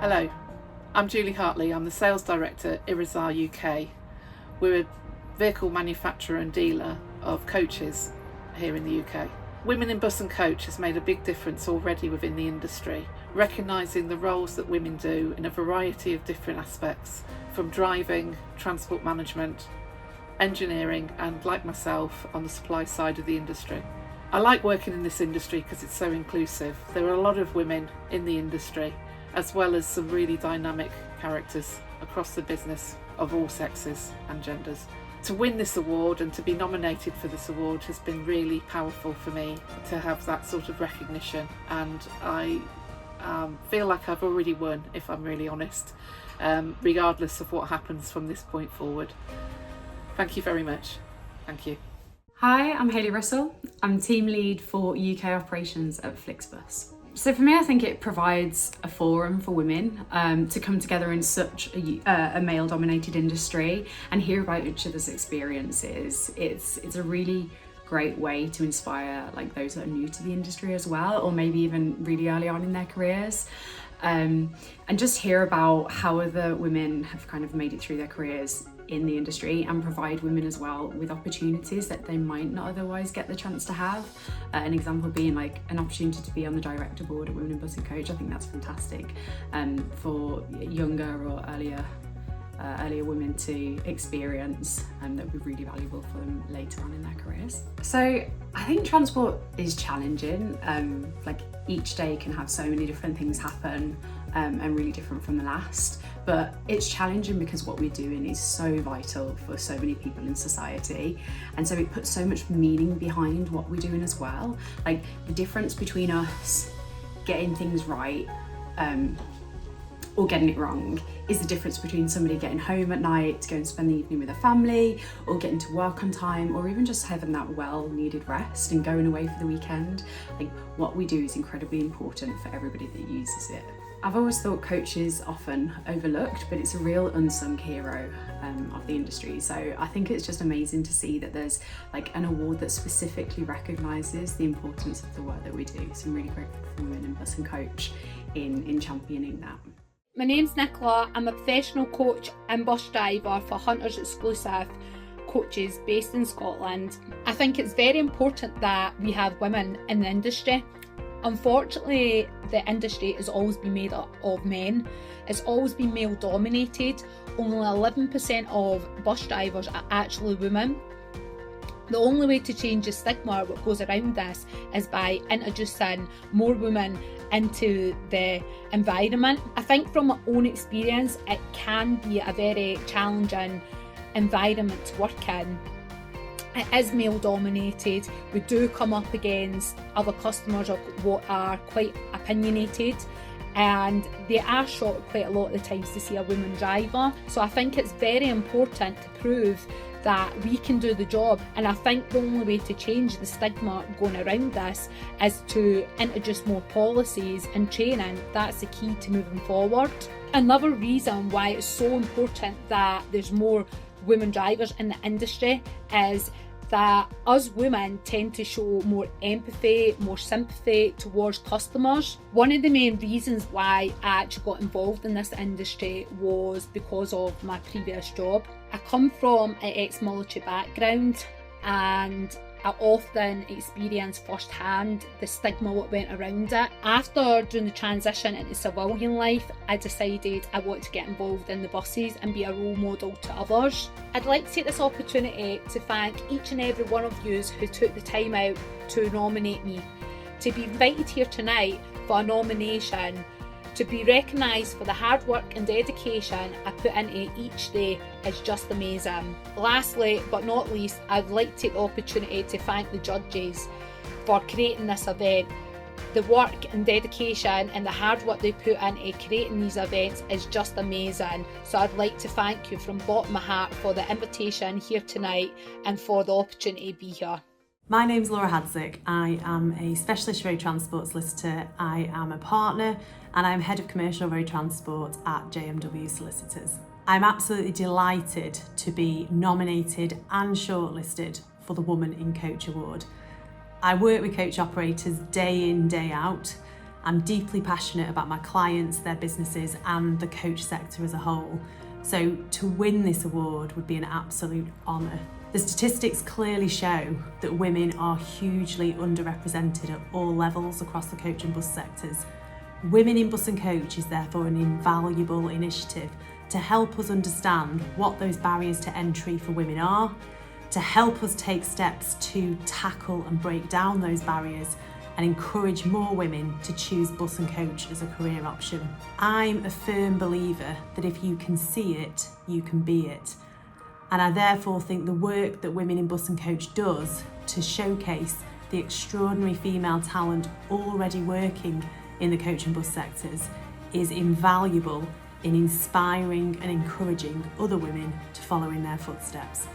Hello, I'm Julie Hartley. I'm the Sales Director at Irizar UK. We're a vehicle manufacturer and dealer of coaches here in the UK. Women in Bus and Coach has made a big difference already within the industry, recognising the roles that women do in a variety of different aspects, from driving, transport management, engineering and, like myself, on the supply side of the industry. I like working in this industry because it's so inclusive. There are a lot of women in the industry, as well as some really dynamic characters across the business of all sexes and genders. To win this award and to be nominated for this award has been really powerful for me to have that sort of recognition, and I feel like I've already won, if I'm really honest, regardless of what happens from this point forward. Thank you very much. Thank you. Hi, I'm Hayley Russell. I'm team lead for UK operations at Flixbus. So for me, I think it provides a forum for women to come together in such a male-dominated industry and hear about each other's experiences. It's a really great way to inspire like those that are new to the industry as well, or maybe even really early on in their careers. And just hear about how other women have kind of made it through their careers in the industry and provide women as well with opportunities that they might not otherwise get the chance to have. An example being like an opportunity to be on the director board at Women in Bus and Coach. I think that's fantastic for younger or earlier women to experience, and that would be really valuable for them later on in their careers. So I think transport is challenging. Like each day can have so many different things happen and really different from the last, but it's challenging because what we're doing is so vital for so many people in society, and so it puts so much meaning behind what we're doing as well. Like the difference between us getting things right or getting it wrong is the difference between somebody getting home at night to go and spend the evening with their family, or getting to work on time, or even just having that well-needed rest and going away for the weekend. Like what we do is incredibly important for everybody that uses it. I've always thought coach is often overlooked, but it's a real unsung hero of the industry. So I think it's just amazing to see that there's like an award that specifically recognises the importance of the work that we do. So I'm really grateful for Women in Bus and Coach in championing that. My name's Nicola. I'm a professional coach and bus driver for Hunters Exclusive Coaches based in Scotland. I think it's very important that we have women in the industry. Unfortunately, the industry has always been made up of men. It's always been male dominated. Only 11% of bus drivers are actually women. The only way to change the stigma what goes around this is by introducing more women into the environment. I think from my own experience, it can be a very challenging environment to work in. It is male dominated. We do come up against other customers what are quite opinionated, and they are shocked quite a lot of the times to see a woman driver. So I think it's very important to prove that we can do the job, and I think the only way to change the stigma going around this is to introduce more policies and training. That's the key to moving forward. Another reason why it's so important that there's more women drivers in the industry is that us women tend to show more empathy, more sympathy towards customers. One of the main reasons why I actually got involved in this industry was because of my previous job. I come from an ex-military background, and I often experienced firsthand the stigma what went around it. After doing the transition into civilian life, I decided I wanted to get involved in the buses and be a role model to others. I'd like to take this opportunity to thank each and every one of you who took the time out to nominate me. To be invited here tonight for a nomination, to be recognised for the hard work and dedication I put into each day is just amazing. Lastly, but not least, I'd like to take the opportunity to thank the judges for creating this event. The work and dedication and the hard work they put into creating these events is just amazing. So I'd like to thank you from the bottom of my heart for the invitation here tonight and for the opportunity to be here. My name's Laura Hadzik. I am a specialist road transport solicitor. I am a partner and I'm head of commercial road transport at JMW Solicitors. I'm absolutely delighted to be nominated and shortlisted for the Woman in Coach Award. I work with coach operators day in, day out, I'm deeply passionate about my clients, their businesses, and the coach sector as a whole. So to win this award would be an absolute honour. The statistics clearly show that women are hugely underrepresented at all levels across the coach and bus sectors. Women in Bus and Coach is therefore an invaluable initiative to help us understand what those barriers to entry for women are, to help us take steps to tackle and break down those barriers and encourage more women to choose Bus and Coach as a career option. I'm a firm believer that if you can see it, you can be it. And I therefore think the work that Women in Bus and Coach does to showcase the extraordinary female talent already working in the coach and bus sectors is invaluable in inspiring and encouraging other women to follow in their footsteps.